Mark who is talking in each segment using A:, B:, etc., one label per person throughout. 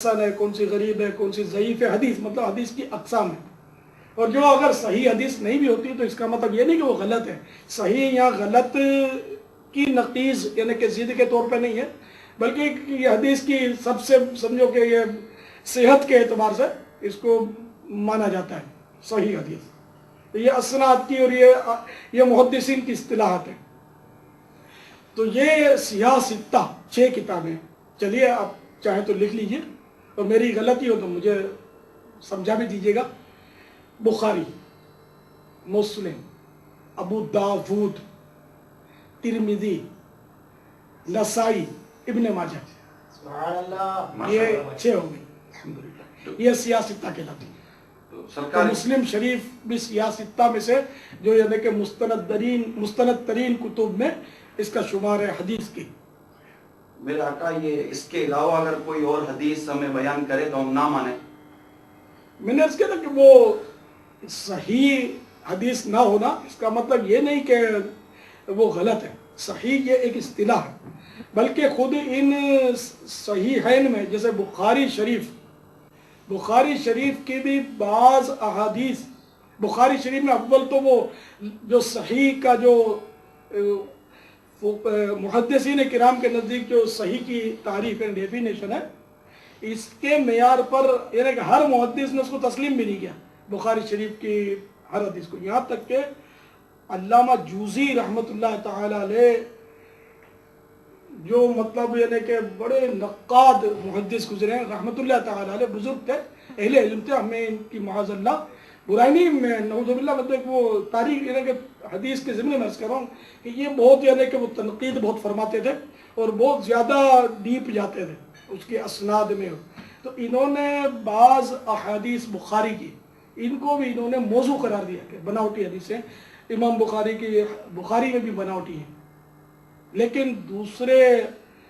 A: حسن ہے، کون سی غریب ہے، کون سی ضعیف ہے، حدیث مطلب حدیث کی اقسام ہے. اور جو اگر صحیح حدیث نہیں بھی ہوتی تو اس کا مطلب یہ نہیں کہ وہ غلط ہے. صحیح یا غلط کی نقیض یعنی کہ ضد کے طور پہ نہیں ہے، بلکہ یہ حدیث کی سب سے سمجھو کہ یہ صحت کے اعتبار سے اس کو مانا جاتا ہے صحیح حدیث. یہ اسناد کی اور یہ محدثین کی اصطلاحات ہیں. تو یہ سیاہ ستہ 6 کتابیں. چلیے آپ چاہیں تو لکھ لیجئے، اور میری غلطی ہو تو مجھے سمجھا بھی دیجیے گا. بخاری، مسلم، ابو داود، ترمذی، نسائی، ابن ماجہ.
B: سبحان اللہ.
A: یہ 6 ہو گئی الحمدللہ. یہ سیاہ ستہ کہلاتی ہے. تو مسلم شریف بھی سیاہ ستہ میں سے جو یعنی کہ مستند ترین کتب میں اس کا شمار ہے حدیث کی.
B: میرے آقا یہ اس کے علاوہ اگر کوئی اور حدیث ہمیں بیان کرے تو ہم نہ مانیں.
A: میں نے اس کہا کہ وہ صحیح حدیث نہ ہونا اس کا مطلب یہ نہیں کہ وہ غلط ہے. صحیح یہ ایک اصطلاح ہے، بلکہ خود ان صحیحین میں جیسے بخاری شریف کی بھی بعض احادیث، بخاری شریف میں اول تو وہ جو صحیح کا جو محدثین کرام کے نزدیک جو صحیح کی تعریف ہے، ڈیفینیشن ہے، اس کے معیار پر یعنی کہ ہر محدث نے اس کو تسلیم بھی نہیں کیا بخاری شریف کی ہر حدیث کو. یہاں تک کہ علامہ جوزی رحمۃ اللہ تعالی علیہ جو مطلب یعنی کہ بڑے نقاد محدث گزرے ہیں رحمۃ اللہ تعالی علیہ، بزرگ تھے، اہل علم تھے. ہمیں ان کی معاذ اللہ برائی نہیں، میں نعوذ باللہ مطلب وہ تاریخ یعنی کہ حدیث کے ضمن میں عرض کر رہا ہوں کہ یہ بہت یعنی کہ وہ تنقید بہت فرماتے تھے اور بہت زیادہ ڈیپ جاتے تھے اس کے اسناد میں. تو انہوں نے بعض احادیث بخاری کی ان کو بھی انہوں نے موضوع قرار دیا کہ بناوٹی حدیثیں. امام بخاری میں بھی بناوٹی ہیں، لیکن دوسرے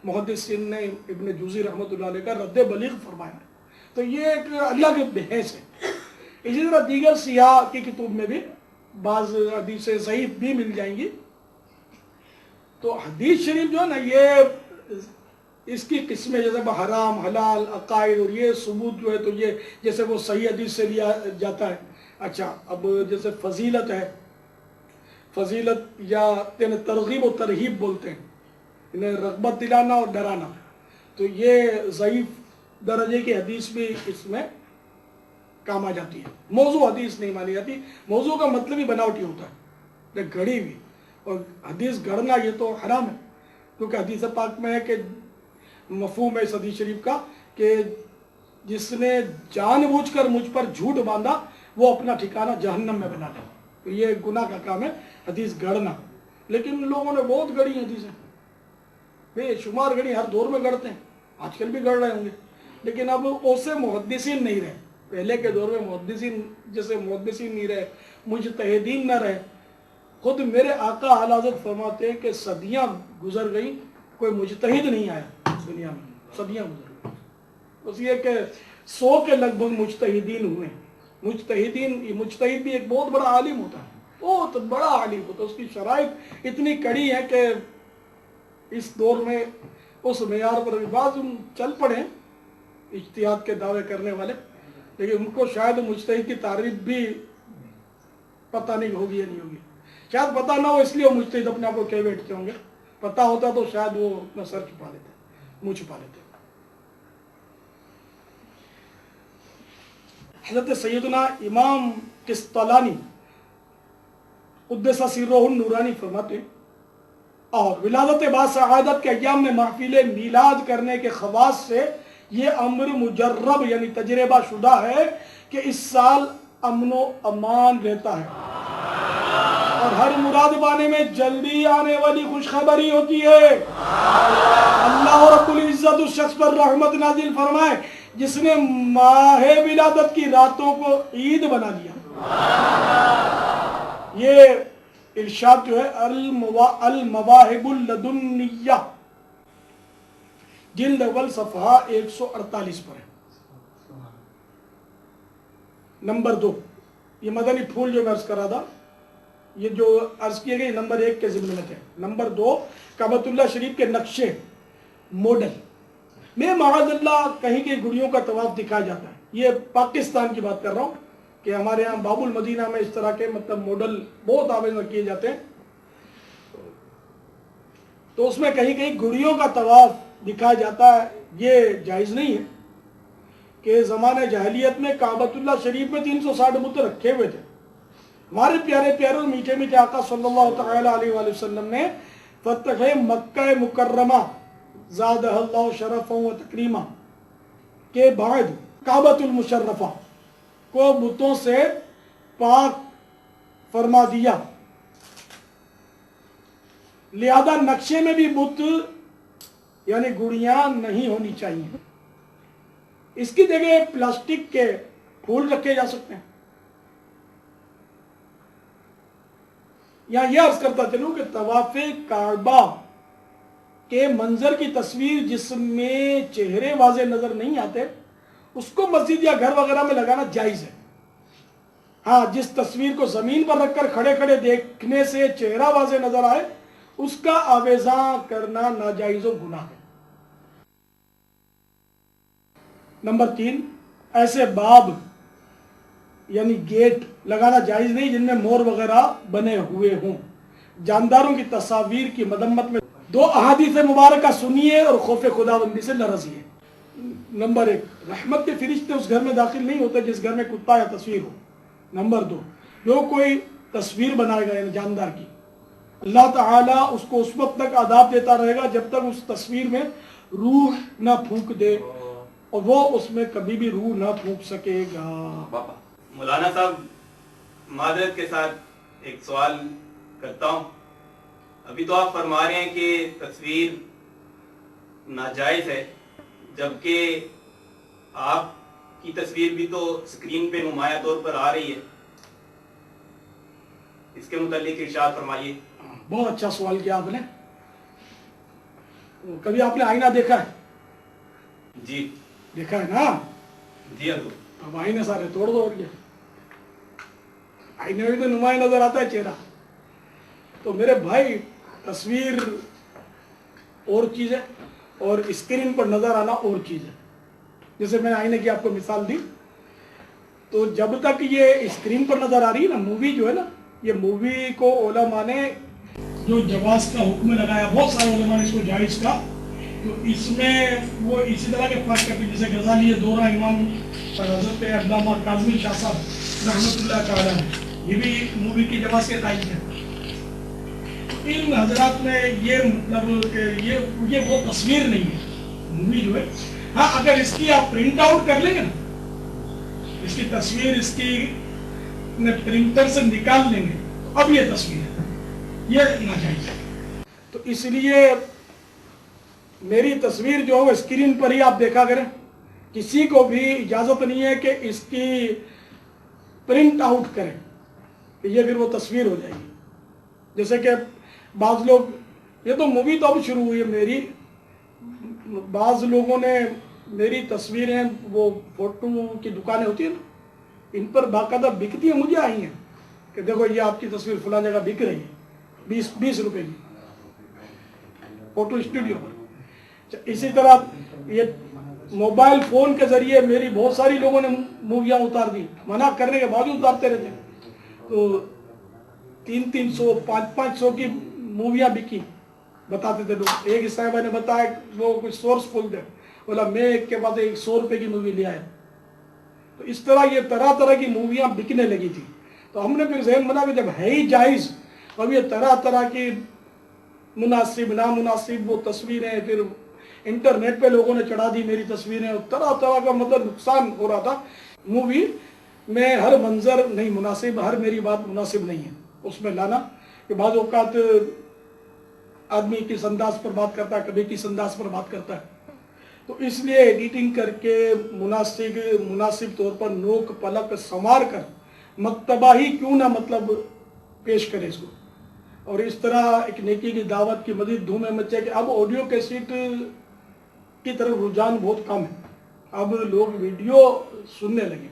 A: محدثین نے ابن جوزی رحمۃ اللہ علیہ کا رد بلیغ فرمایا. تو یہ ایک اللہ کے بحث ہے. اسی طرح دیگر سیاہ کی کتب میں بھی بعض حدیثیں ضعیف بھی مل جائیں گی. تو حدیث شریف جو ہے نا یہ اس کی قسمیں جیسے حرام، حلال، عقائد اور یہ ثبوت جو ہے تو یہ جیسے وہ صحیح حدیث سے لیا جاتا ہے. اچھا اب جیسے فضیلت ہے، فضیلت یا ترغیب و ترہیب بولتے ہیں، انہیں رغبت دلانا اور ڈرانا. تو یہ ضعیف درجے کی حدیث بھی اس میں کام آ جاتی ہے. موضوع حدیث نہیں مانی جاتی. موضوع کا مطلب ہی بناوٹی ہوتا ہے، گھڑی ہوئی. اور حدیث گھڑنا یہ تو حرام ہے، کیونکہ حدیث پاک میں ہے کہ مفہوم ہے اس حدیث شریف کا کہ جس نے جان بوجھ کر مجھ پر جھوٹ باندھا وہ اپنا ٹھکانہ جہنم میں بنا لے. تو یہ گناہ کا کام ہے حدیث گھڑنا. لیکن لوگوں نے بہت گھڑی حدیثیں، بے شمار گھڑی، ہر دور میں گھڑتے ہیں، آج کل بھی گھڑ رہے ہوں گے. لیکن اب اسے محدثین نہیں رہے. پہلے کے دور میں محدثین جیسے محدثین نہیں رہے، مجتہدین نہ رہے. خود میرے آقا اعلی حضرت فرماتے ہیں کہ صدیاں گزر گئیں، کوئی مجتہد نہیں آیا دنیا میں. صدیاں گزر گئیں. بس یہ کہ 100 کے لگ بھگ مجتہدین ہوئے. مجتہد بھی ایک بہت بڑا عالم ہوتا ہے، بہت بڑا عالم ہوتا ہے. اس کی شرائط اتنی کڑی ہے کہ اس دور میں اس معیار پر بعض چل پڑے اجتہاد کے دعوے کرنے والے، لیکن ان کو شاید مجتہد کی تعریف بھی پتہ نہیں ہوگی یا نہیں ہوگی. شاید پتہ نہ ہو اس لیے وہ مجتہد اپنے آپ کو کہہ بیٹھتے ہوں گے. پتہ ہوتا تو شاید وہ اپنا سر چھپا لیتے، منہ چھپا لیتے. حضرت سیدنا امام قسطلانی قدس سرہ النورانی فرماتے ہیں اور ولادت باسعادت کے ایام میں محفل میلاد کرنے کے خواص سے یہ امر مجرب یعنی تجربہ شدہ ہے کہ اس سال امن و امان رہتا ہے اور ہر مراد پانے میں جلدی آنے والی خوشخبری ہوتی ہے. اللہ رب العزت اس شخص پر رحمت نازل فرمائے جس نے ماہ ولادت کی راتوں کو عید بنا دیا. یہ ارشاد جو ہے المواہب اللدنیہ جلد اول صفحہ 148 پر ہے. نمبر 2 یہ مدنی پھول جو میں عرض کرا تھا، یہ جو عرض کیے گئے نمبر 1 کے ضمن میں تھے. نمبر 2 کعبۃ اللہ شریف کے نقشے، ماڈل میں معاذ اللہ کہیں کہ گڑیوں کا طواف دکھایا جاتا ہے. یہ پاکستان کی بات کر رہا ہوں کہ ہمارے یہاں باب المدینہ میں اس طرح کے مطلب ماڈل بہت آویزن کیے جاتے ہیں. تو اس میں کہیں کہیں گڑیوں کا طواف دکھایا جاتا ہے. یہ جائز نہیں ہے کہ زمانہ جاہلیت میں کعبۃ اللہ شریف میں 360 بت رکھے ہوئے تھے. ہمارے پیارے پیارے اور میٹھے میٹھے آقا صلی اللہ تعالی علیہ وآلہ وسلم نے فتح مکہ مکرمہ زادہ اللہ شرفا و تکریما کے بعد کعبۃ المشرفہ کو بتوں سے پاک فرما دیا. لہذا نقشے میں بھی بت یعنی گڑیاں نہیں ہونی چاہیے. اس کی جگہ پلاسٹک کے پھول رکھے جا سکتے ہیں. یہ عرض کرتا چلوں کہ طواف کعبہ کے منظر کی تصویر جس میں چہرے واضح نظر نہیں آتے اس کو مسجد یا گھر وغیرہ میں لگانا جائز ہے. ہاں جس تصویر کو زمین پر رکھ کر کھڑے کھڑے دیکھنے سے چہرہ واضح نظر آئے اس کا آویزاں کرنا ناجائز و گناہ ہے. نمبر 3 ایسے باب یعنی گیٹ لگانا جائز نہیں جن میں مور وغیرہ بنے ہوئے ہوں. جانداروں کی تصاویر کی مذمت میں 2 احادیث مبارکہ سنیے اور خوف خداوندی سے لرزیے. نمبر 1 رحمت کے فرشتے اس گھر میں داخل نہیں ہوتے جس گھر میں کتا یا تصویر ہو. نمبر 2 جو کوئی تصویر بنائے گا یعنی جاندار کی اللہ تعالیٰ اس کو اس وقت تک عذاب دیتا رہے گا جب تک اس تصویر میں روح نہ پھونک دے اور وہ اس میں کبھی بھی روح نہ پھونک سکے گا.
C: مولانا صاحب معذرت کے ساتھ ایک سوال کرتا ہوں. ابھی تو آپ فرما رہے ہیں کہ تصویر ناجائز ہے جبکہ آپ کی تصویر بھی تو اسکرین پہ نمایاں طور پر آ رہی ہے. اس کے متعلق ارشاد فرمائیے.
A: بہت اچھا سوال کیا آپ نے. کبھی آپ نے آئینہ دیکھا ہے؟
C: جی
A: دیکھا ہے نا.
C: جی حضور.
A: اب آئینے سارے توڑ دو. اور کیا آئینے میں تو نمایاں نظر آتا ہے چہرہ. تو میرے بھائی تصویر اور چیز ہے اور اسکرین پر نظر آنا اور چیز ہے. جیسے میں آئینے کی آپ کو مثال دی تو جب تک یہ اسکرین پر نظر آ رہی ہے نا مووی جو ہے نا یہ مووی کو علماء نے جو جواز کا حکم لگایا بہت سارے علماء نے اس کو جائز کا. تو اس میں وہ اسی طرح کے فرق کرتے جیسے غزالی دورہ امام حضرت علامہ کاظمی شاہ صاحب رحمۃ اللہ تعالی یہ بھی مووی کی جواز کے قائل ہے. ان حضرات نے یہ مطلب کہ یہ وہ تصویر نہیں ہے مووی جو ہے. ہاں اگر اس کی آپ پرنٹ آؤٹ کر لیں گے نا اس کی تصویر اس کی پرنٹر سے نکال لیں گے اب یہ تصویر ہے یہ ناجائز ہے. تو اس لیے میری تصویر جو ہے اسکرین پر ہی آپ دیکھا کریں. کسی کو بھی اجازت نہیں ہے کہ اس کی پرنٹ آؤٹ کریں. یہ پھر وہ تصویر ہو جائے گی. جیسے کہ بعض لوگ یہ تو مووی تو اب شروع ہوئی ہے میری بعض لوگوں نے میری تصویریں وہ فوٹو کی دکانیں ہوتی ہیں نا ان پر باقاعدہ بکتی ہیں مجھے آئی ہیں کہ دیکھو یہ آپ کی تصویر فلاں جگہ بک رہی ہے 20 روپے کی فوٹو اسٹوڈیو پر. اسی طرح یہ موبائل فون کے ذریعے میری بہت ساری لوگوں نے موویاں اتار دی منع کرنے کے باوجود اتارتے رہتے ہیں. تو 300 500 کی موویاں بکی بتاتے تھے لوگ. ایک صاحبہ نے بتایا وہ کچھ سورس فل تھے بولا میں ایک کے بعد 100 روپے کی مووی لے آیا. تو اس طرح یہ طرح طرح کی موویاں بکنے لگی تھی. تو ہم نے پھر ذہن بنا کہ جب ہے ہی جائز اب یہ طرح طرح کی مناسب نامناسب وہ تصویریں پھر انٹرنیٹ پہ لوگوں نے چڑھا دی میری تصویریں اور طرح طرح کا مطلب نقصان ہو رہا تھا. مووی میں ہر منظر نہیں مناسب ہر میری بات مناسب نہیں ہے اس میں لانا کہ بعض اوقات آدمی کس انداز پر بات کرتا ہے کبھی کس انداز پر بات کرتا ہے. تو اس لیے ایڈیٹنگ کر کے مناسب طور پر نوک پلک سنوار کر مکتبہ ہی کیوں نہ مطلب پیش کرے اس کو. اور اس طرح ایک نیکی کی دعوت کی مزید دھومیں مچے کہ اب آڈیو کیسٹ کی طرف رجحان بہت کم ہے. اب لوگ ویڈیو سننے لگے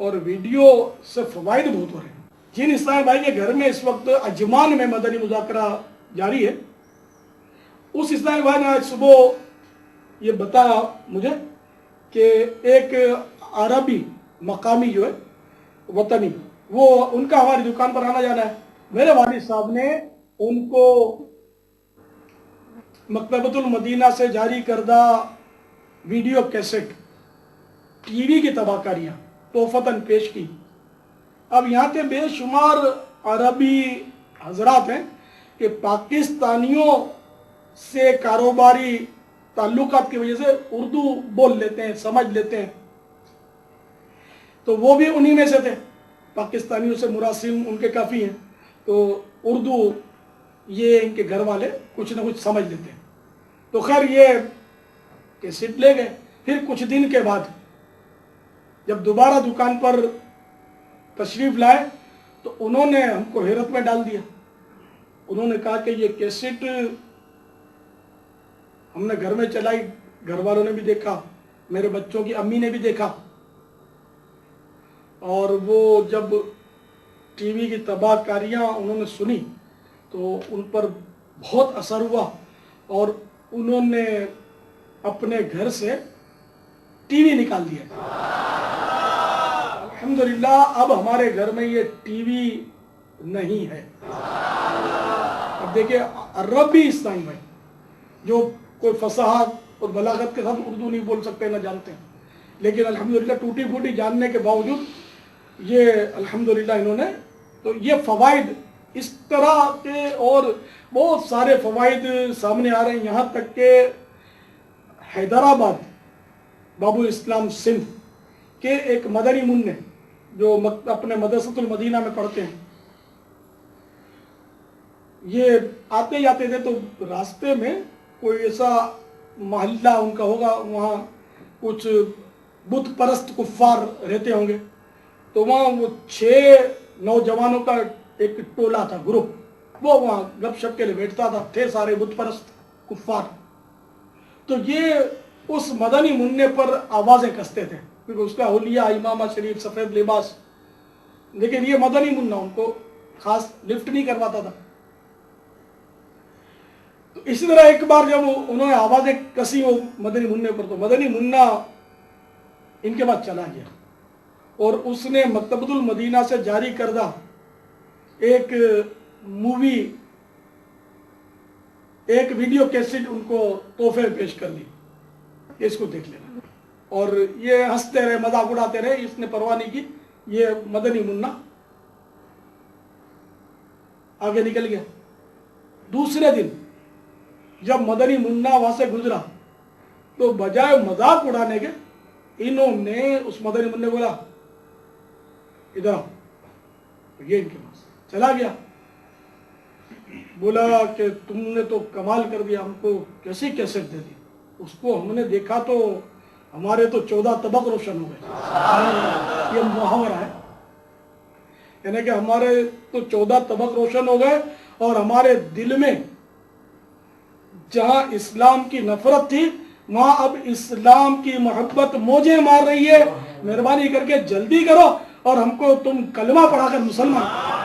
A: اور ویڈیو سے فوائد بہت ہو رہے ہیں. جن اسلام بھائی کے گھر میں اس وقت اجمان میں مدنی مذاکرہ جاری ہے اس اسلام بھائی نے آج صبح یہ بتایا مجھے کہ ایک عربی مقامی جو ہے وطنی، وہ ان کا ہماری دکان پر آنا جانا ہے. میرے والد صاحب نے ان کو مکتبۃ المدینہ سے جاری کردہ ویڈیو کیسٹ ٹی وی کی تباہ کاریاں تحفتاً پیش کی. اب یہاں کے بے شمار عربی حضرات ہیں کہ پاکستانیوں سے کاروباری تعلقات کی وجہ سے اردو بول لیتے ہیں، سمجھ لیتے ہیں. تو وہ بھی انہی میں سے تھے، پاکستانیوں سے مراسم ان کے کافی ہیں، تو اردو یہ ان کے گھر والے کچھ نہ کچھ سمجھ لیتے ہیں. تو خیر یہ کیسٹ لے گئے. پھر کچھ دن کے بعد جب دوبارہ دکان پر تشریف لائے تو انہوں نے ہم کو حیرت میں ڈال دیا. انہوں نے کہا کہ یہ کیسٹ ہم نے گھر میں چلائی، گھر والوں نے بھی دیکھا، میرے بچوں کی امی نے بھی دیکھا، اور وہ جب ٹی وی کی تباہ کاریاں انہوں نے سنی تو ان پر بہت اثر ہوا، اور انہوں نے اپنے گھر سے ٹی وی نکال دیا. الحمدللہ اب ہمارے گھر میں یہ ٹی وی نہیں ہے. اب دیکھیں عربی اسلامی بھائی جو کوئی فصاحت اور بلاغت کے ساتھ اردو نہیں بول سکتے، نہ جانتے ہیں، لیکن الحمدللہ ٹوٹی پھوٹی جاننے کے باوجود یہ الحمدللہ انہوں نے، تو یہ فوائد اس طرح کے اور بہت سارے فوائد سامنے آ رہے ہیں. یہاں تک کہ حیدرآباد باب الاسلام سندھ کے ایک مدنی منع جو اپنے مدرسۃ المدینہ میں پڑھتے ہیں، یہ آتے ہی آتے تھے تو راستے میں کوئی ایسا محلہ ان کا ہوگا، وہاں کچھ بت پرست کفار رہتے ہوں گے، تو وہاں وہ 6 نوجوانوں کا ایک ٹولہ تھا، گروپ، وہ وہاں گپ شپ کے لیے بیٹھتا تھا، تھے سارے بت پرست کفار. تو یہ اس مدنی منع پر آوازیں کستے تھے کیونکہ اس کا حلیہ امامہ شریف سفید لباس، لیکن یہ مدنی منع ان کو خاص لفٹ نہیں کرواتا تھا. تو اسی طرح ایک بار جب انہوں نے آوازیں کسی وہ مدنی منع پر، تو مدنی منع ان کے بعد چلا گیا اور اس نے مکتبۃ المدینہ سے جاری کردہ ایک مووی، ایک ویڈیو کیسٹ ان کو تحفے میں پیش کر دی کہ اس کو دیکھ لینا. اور یہ ہنستے رہے، مذاق اڑاتے رہے، اس نے پرواہ نہیں کی. یہ مدنی منع آگے نکل گیا. دوسرے دن جب مدنی منع وہاں سے گزرا تو بجائے مذاق اڑانے کے انہوں نے اس مدنی منع کو بولا ادھر آؤ. یہ ان کے پاس چلا گیا، بولا کہ تم نے تو کمال کر دیا، ہم کو کیسی کیسٹ دے دی. اس کو ہم نے دیکھا تو ہمارے تو 14 طبق روشن ہو گئے. یہ محاورہ ہے، یعنی کہ ہمارے تو 14 طبق روشن ہو گئے، اور ہمارے دل میں جہاں اسلام کی نفرت تھی وہاں اب اسلام کی محبت موجیں مار رہی ہے. مہربانی کر کے جلدی کرو اور ہم کو تم کلمہ پڑھا کر مسلمان.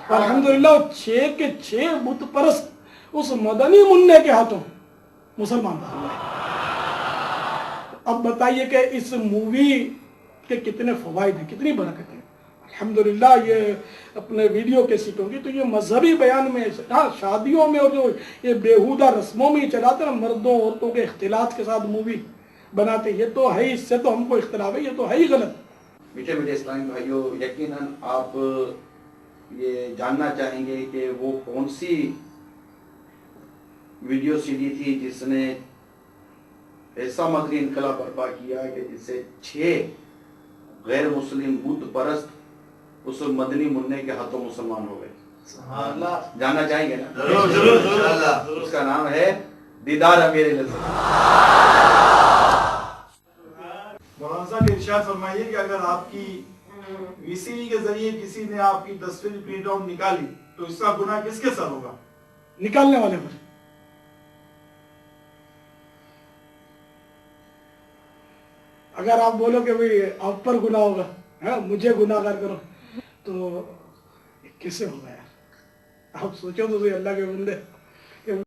A: الحمدللہ 6 کے 6 بت پرست اس مدنی منع کے ہاتھوں مسلمان. اب بتائیے کہ اس مووی کے کتنے فوائد ہیں، کتنی برکت ہیں. الحمدللہ یہ اپنے ویڈیو کے سیٹوں کی تو یہ مذہبی بیان میں، ہاں شادیوں میں اور جو یہ بیہودہ رسموں میں چلاتے ہیں، مردوں عورتوں کے اختلاط کے ساتھ مووی بناتے، یہ تو ہے، اس سے تو ہم کو اختلاف ہے، یہ تو ہے ہی غلط.
B: میٹھے میٹھے اسلامی بھائیوں، یقیناً آپ یہ جاننا چاہیں گے کہ وہ کون سی ویڈیو سی ڈی تھی جس نے ایسا مدنی انقلاب برپا کیا کہ جس سے 6 غیر مسلم بت پرست اس مدنی منع کے ہاتھوں مسلمان ہو گئے. سبحان اللہ. جاننا چاہیں گے نا؟ ضرور. اس کا نام ہے دیدار امیر لذت.
D: مولانا صاحب ارشاد فرمائیے کہ اگر آپ کی وی سی ڈی کے ذریعے کسی نے آپ کی تصویر پرنٹ آؤٹ نکالی تو اس کا گناہ کس کے سر ہوگا؟
A: نکالنے والے پر. اگر آپ بولو کہ بھئی آپ پر گناہ ہوگا مجھے گناہ گار کرو تو کیسے ہوگا یار؟ آپ سوچو تو صحیح اللہ کے بندے.